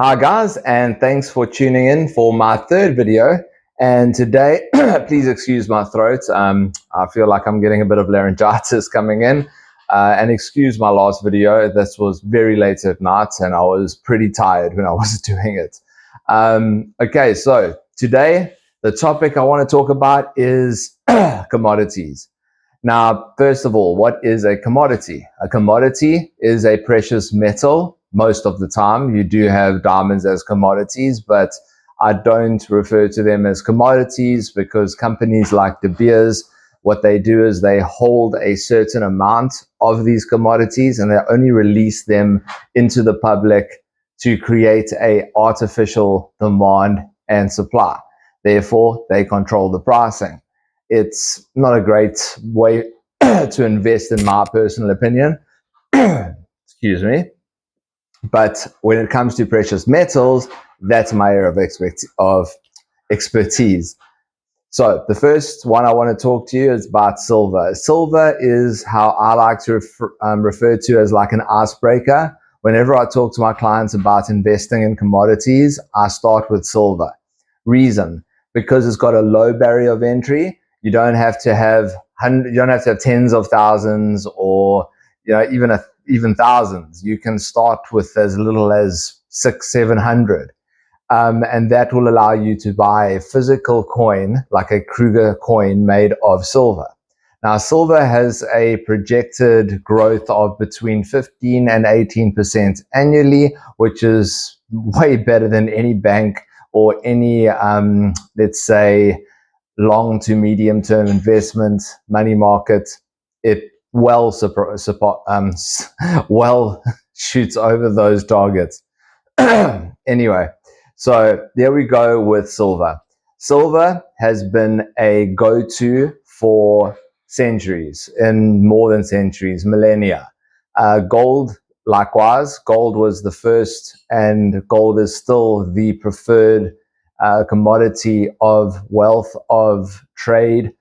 Hi guys, and thanks for tuning in for my third video. And today, please excuse my throat. I feel like I'm getting a bit of laryngitis coming in. And excuse my last video. This was very late at night and I was pretty tired when I was doing it. Okay, so today, the topic I want to talk about is commodities. Now, first of all, what is a commodity? A commodity is a precious metal. Most of the time, you do have diamonds as commodities, but I don't refer to them as commodities because companies like De Beers, what they do is they hold a certain amount of these commodities and they only release them into the public to create a artificial demand and supply. Therefore, they control the pricing. It's not a great way to invest, in my personal opinion. Excuse me. But when it comes to precious metals, that's my area of expertise. So the first one I want to talk to you is about silver. Silver is how I like to refer to as like an icebreaker. Whenever I talk to my clients about investing in commodities, I start with silver. Reason, because it's got a low barrier of entry. You don't have to have tens of thousands or even thousands. You can start with as little as 600-700, and that will allow you to buy a physical coin like a Kruger coin made of silver. Now, silver has a projected growth of between 15 and 18% annually, which is way better than any bank or any, let's say, long to medium term investment money market. It well shoots over those targets. Anyway, so there we go with silver. Silver has been a go-to for centuries, in more than centuries, millennia. Gold, likewise, gold was the first, and gold is still the preferred commodity of wealth, of trade.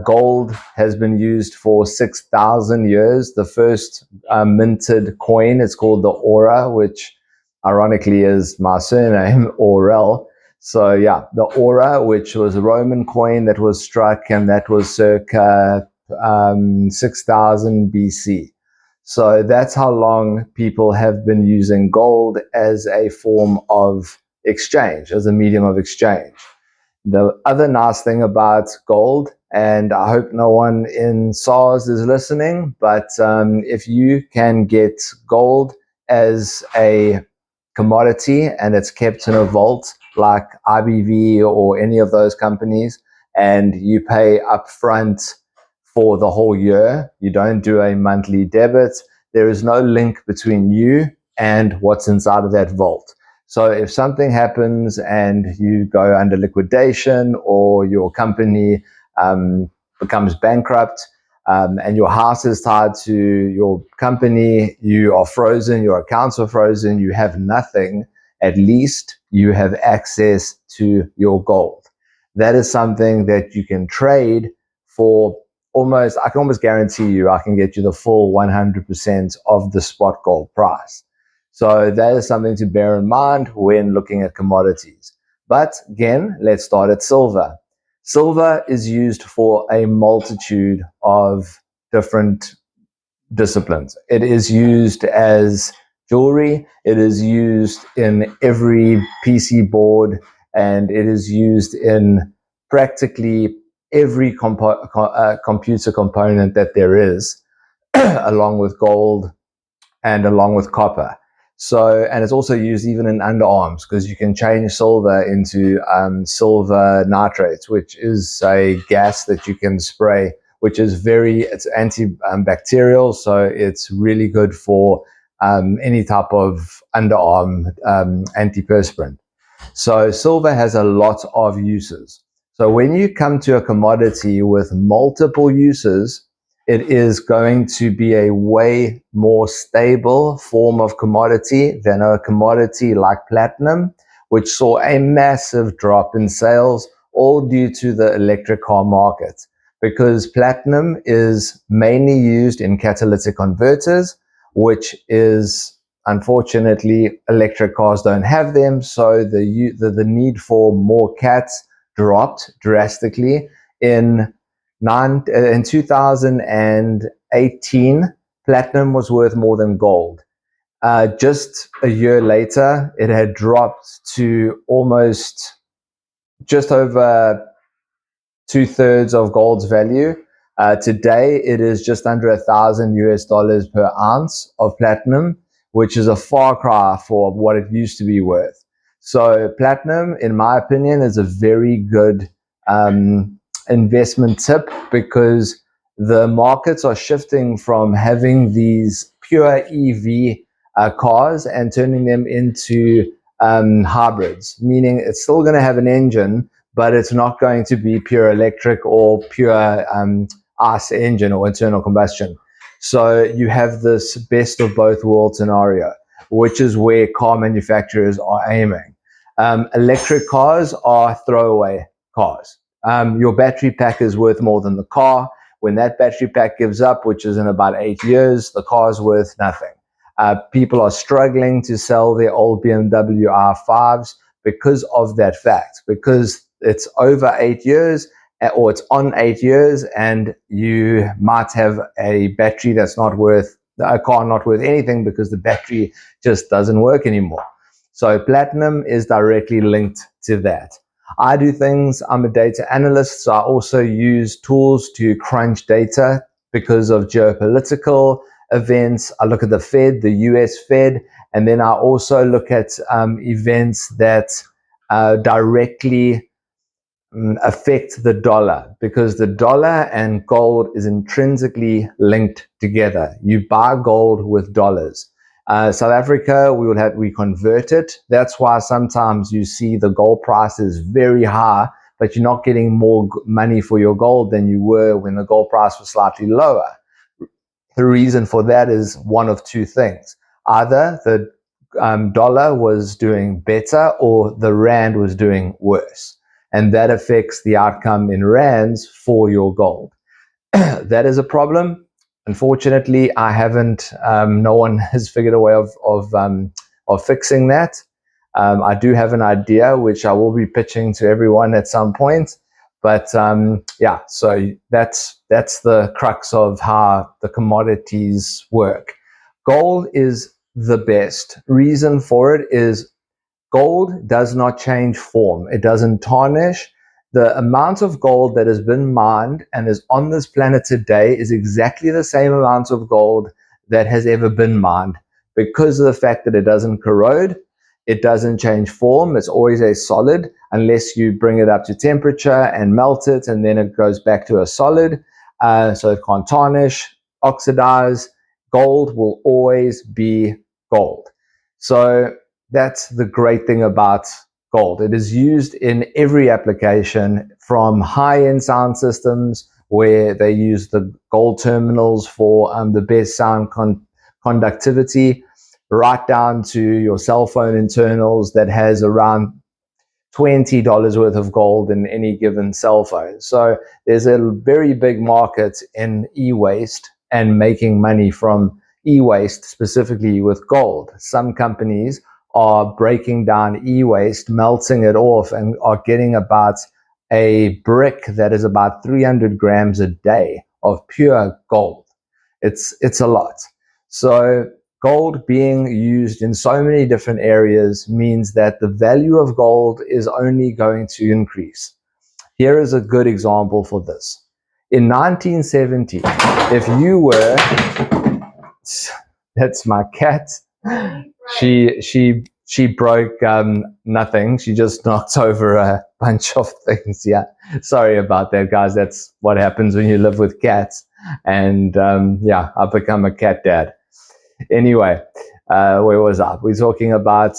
Gold has been used for 6,000 years. The first minted coin is called the aura, which ironically is my surname, Aurel. So yeah, the aura, which was a Roman coin that was struck, and that was circa 6,000 BC. So that's how long people have been using gold as a form of exchange, as a medium of exchange. The other nice thing about gold, and I hope no one in SARS is listening, but if you can get gold as a commodity and it's kept in a vault like IBV or any of those companies, and you pay upfront for the whole year, you don't do a monthly debit, there is no link between you and what's inside of that vault. So if something happens and you go under liquidation, or your company becomes bankrupt, and your house is tied to your company, you are frozen, your accounts are frozen, you have nothing, at least you have access to your gold. That is something that you can trade for almost, I can almost guarantee you, I can get you the full 100% of the spot gold price. So that is something to bear in mind when looking at commodities. But again, let's start at silver. Silver is used for a multitude of different disciplines. It is used as jewelry. It is used in every PC board, and it is used in practically every computer component that there is, along with gold and along with copper. So, and it's also used even in underarms, because you can change silver into silver nitrate, which is a gas that you can spray, which is it's antibacterial. So it's really good for any type of underarm antiperspirant. So silver has a lot of uses. So when you come to a commodity with multiple uses, it is going to be a way more stable form of commodity than a commodity like platinum, which saw a massive drop in sales, all due to the electric car market, because platinum is mainly used in catalytic converters, which is unfortunately, electric cars don't have them, so the need for more cats dropped drastically. In 2018, platinum was worth more than gold. Just a year later, it had dropped to almost just over 2/3 of gold's value. Today, it is just under $1,000 per ounce of platinum, which is a far cry for what it used to be worth. So platinum, in my opinion, is a very good investment tip, because the markets are shifting from having these pure EV cars and turning them into hybrids, meaning it's still going to have an engine, but it's not going to be pure electric or pure ICE engine or internal combustion. So you have this best of both worlds scenario, which is where car manufacturers are aiming. Electric cars are throwaway cars. Your battery pack is worth more than the car. When that battery pack gives up, which is in about 8 years, the car is worth nothing. People are struggling to sell their old BMW i5s because of that fact, because it's over 8 years, or it's on 8 years, and you might have a battery that's not worth, a car not worth anything, because the battery just doesn't work anymore. So platinum is directly linked to that. I do things, I'm a data analyst, so I also use tools to crunch data because of geopolitical events. I look at the Fed, the US Fed, and then I also look at events that directly affect the dollar, because the dollar and gold is intrinsically linked together. You buy gold with dollars. South Africa, we convert it. That's why sometimes you see the gold price is very high, but you're not getting more money for your gold than you were when the gold price was slightly lower. The reason for that is one of two things. Either the dollar was doing better, or the rand was doing worse. And that affects the outcome in rands for your gold. That is a problem. Unfortunately, I haven't, no one has figured a way of fixing that. I do have an idea, which I will be pitching to everyone at some point. But yeah, so that's the crux of how the commodities work. Gold is the best. Reason for it is gold does not change form. It doesn't tarnish. The amount of gold that has been mined and is on this planet today is exactly the same amount of gold that has ever been mined, because of the fact that it doesn't corrode, it doesn't change form. It's always a solid unless you bring it up to temperature and melt it, and then it goes back to a solid. So it can't tarnish, oxidize. Gold will always be gold. So that's the great thing about gold. It is used in every application, from high-end sound systems where they use the gold terminals for the best sound conductivity, right down to your cell phone internals that has around $20 worth of gold in any given cell phone. So there's a very big market in e-waste and making money from e-waste, specifically with gold. Some companies are breaking down e-waste, melting it off, and are getting about a brick that is about 300 grams a day of pure gold. It's a lot. So gold being used in so many different areas means that the value of gold is only going to increase. Here is a good example for this. In 1970, if you were, that's my cat. She broke nothing. She just knocked over a bunch of things. Yeah, sorry about that, guys. That's what happens when you live with cats. And yeah, I've become a cat dad. Anyway, where was I? We're talking about,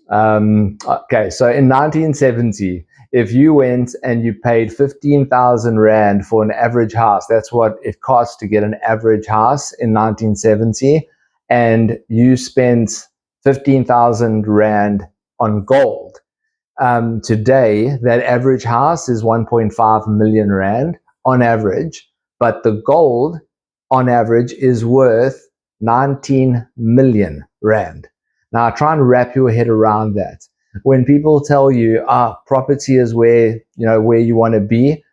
okay, so in 1970, if you went and you paid 15,000 Rand for an average house, that's what it cost to get an average house in 1970, and you spent 15,000 Rand on gold. Today, that average house is 1.5 million Rand on average, but the gold on average is worth 19 million rand. Now try and wrap your head around that. When people tell you, property is where you want to be,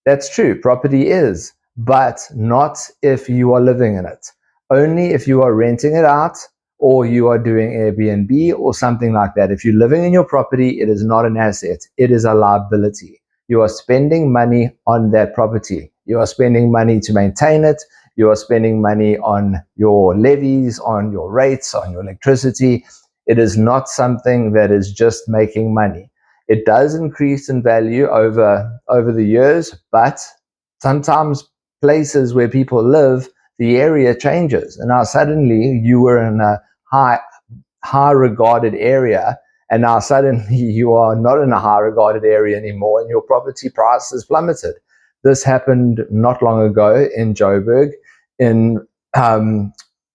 that's true. Property is, but not if you are living in it. Only if you are renting it out or you are doing Airbnb or something like that. If you're living in your property, it is not an asset. It is a liability. You are spending money on that property. You are spending money to maintain it. You are spending money on your levies, on your rates, on your electricity. It is not something that is just making money. It does increase in value over the years, but sometimes places where people live, the area changes. And now suddenly you were in a high regarded area, and now suddenly you are not in a high regarded area anymore, and your property price has plummeted. This happened not long ago in Joburg, in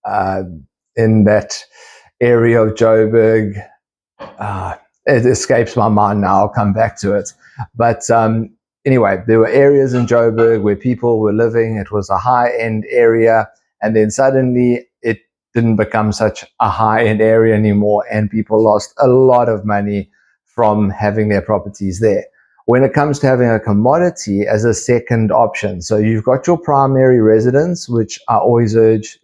that area of Joburg. It escapes my mind now. I'll come back to it. But anyway, there were areas in Joburg where people were living. It was a high-end area, and then suddenly it didn't become such a high-end area anymore, and people lost a lot of money from having their properties there. When it comes to having a commodity as a second option, so you've got your primary residence, which I always urge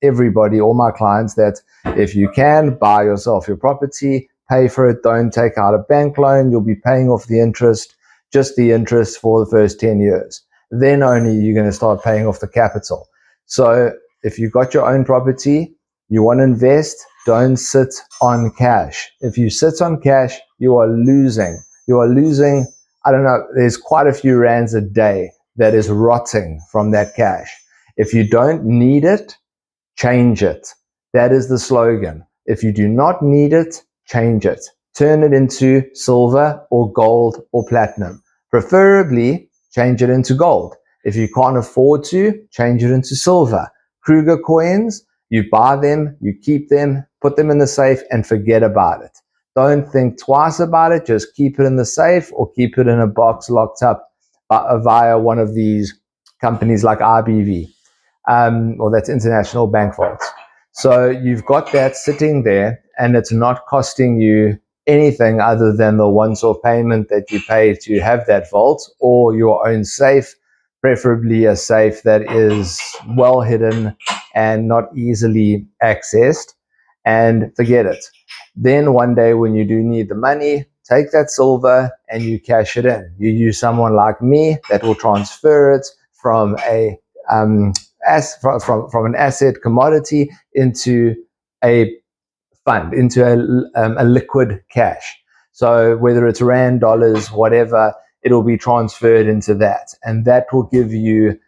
everybody, all my clients, that if you can, buy yourself your property, pay for it, don't take out a bank loan. You'll be paying off the interest, just the interest for the first 10 years. Then only you're going to start paying off the capital. So if you've got your own property, you want to invest, don't sit on cash. If you sit on cash, you are losing. You are losing, I don't know, there's quite a few rands a day that is rotting from that cash. If you don't need it, change it. That is the slogan. If you do not need it, change it. Turn it into silver or gold or platinum. Preferably, change it into gold. If you can't afford to, change it into silver. Kruger coins, you buy them, you keep them, put them in the safe, and forget about it. Don't think twice about it. Just keep it in the safe or keep it in a box locked up via one of these companies like IBV, or that's International Bank Vaults. So you've got that sitting there, and it's not costing you anything other than the once-off payment that you pay to have that vault, or your own safe, preferably a safe that is well hidden and not easily accessed, and forget it. Then one day when you do need the money, take that silver and you cash it in. You use someone like me that will transfer it from a from an asset commodity into a fund, into a liquid cash. So whether it's rand, dollars, whatever, it'll be transferred into that, and that will give you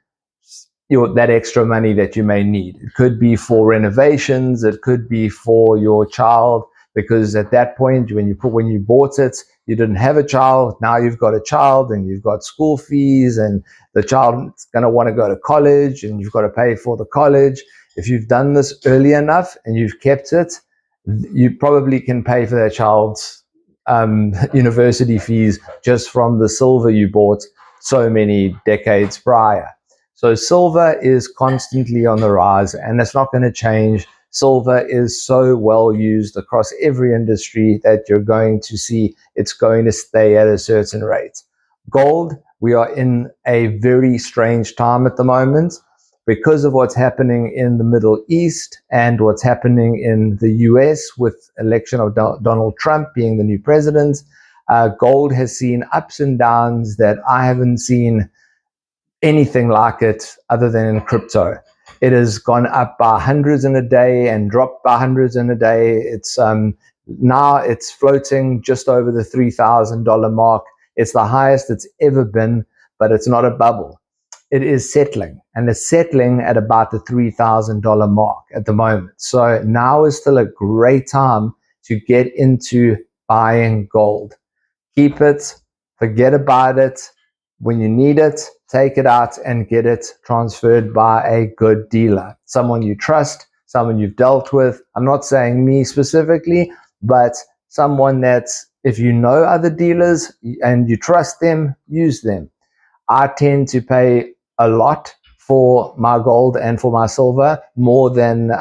that extra money that you may need. It could be for renovations, it could be for your child, because at that point when you bought it, you didn't have a child. Now you've got a child, and you've got school fees, and the child's going to want to go to college, and you've got to pay for the college. If you've done this early enough and you've kept it, you probably can pay for that child's university fees just from the silver you bought so many decades prior. So silver is constantly on the rise, and it's not going to change. Silver is so well used across every industry that you're going to see it's going to stay at a certain rate. Gold, we are in a very strange time at the moment because of what's happening in the Middle East and what's happening in the US with election of Donald Trump being the new president. Gold has seen ups and downs that I haven't seen anything like it other than in crypto. It has gone up by hundreds in a day and dropped by hundreds in a day. It's now it's floating just over the $3,000 mark. It's the highest it's ever been, but it's not a bubble. It is settling, and it's settling at about the $3,000 mark at the moment. So now is still a great time to get into buying gold. Keep it, forget about it. When you need it, take it out and get it transferred by a good dealer, someone you trust, someone you've dealt with. I'm not saying me specifically, but someone that's, if you know other dealers and you trust them, use them. I tend to pay a lot for my gold and for my silver more than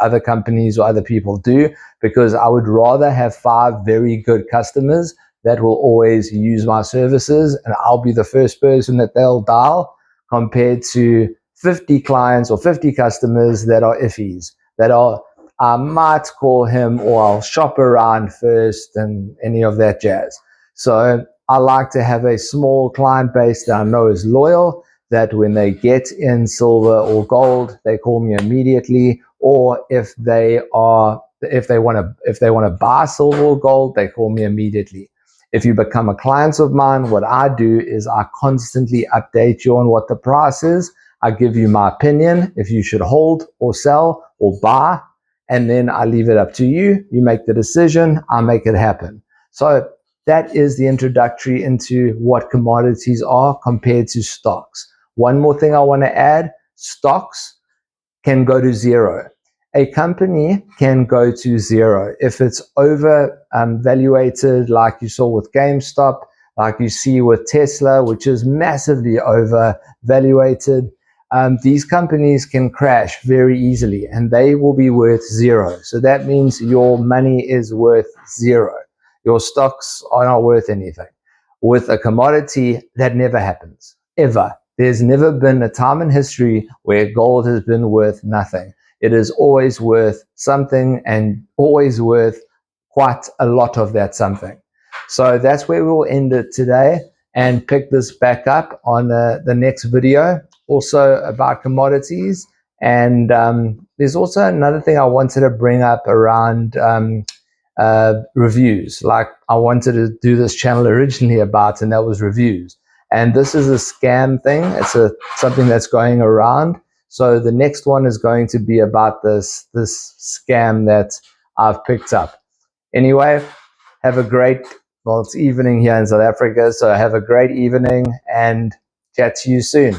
other companies or other people do, because I would rather have 5 very good customers that will always use my services and I'll be the first person that they'll dial, compared to 50 clients or 50 customers that are iffies, that are, I might call him or I'll shop around first and any of that jazz. So I like to have a small client base that I know is loyal, that when they get in silver or gold, they call me immediately, or if they want to buy silver or gold, they call me immediately. If you become a client of mine, what I do is I constantly update you on what the price is. I give you my opinion if you should hold or sell or buy, and then I leave it up to you. You make the decision, I make it happen. So that is the introductory into what commodities are compared to stocks. One more thing I want to add, stocks can go to zero. A company can go to zero if it's over valuated, like you saw with GameStop, like you see with Tesla, which is massively over valuated. These companies can crash very easily and they will be worth zero. So that means your money is worth zero. Your stocks are not worth anything. With a commodity, that never happens, ever. There's never been a time in history where gold has been worth nothing. It is always worth something, and always worth quite a lot of that something. So that's where we'll end it today and pick this back up on the next video, also about commodities. And there's also another thing I wanted to bring up around reviews. Like, I wanted to do this channel originally about, and that was reviews. And this is a scam thing. It's something that's going around. So the next one is going to be about this scam that I've picked up. Anyway, have a great, well, it's evening here in South Africa, so have a great evening and chat to you soon.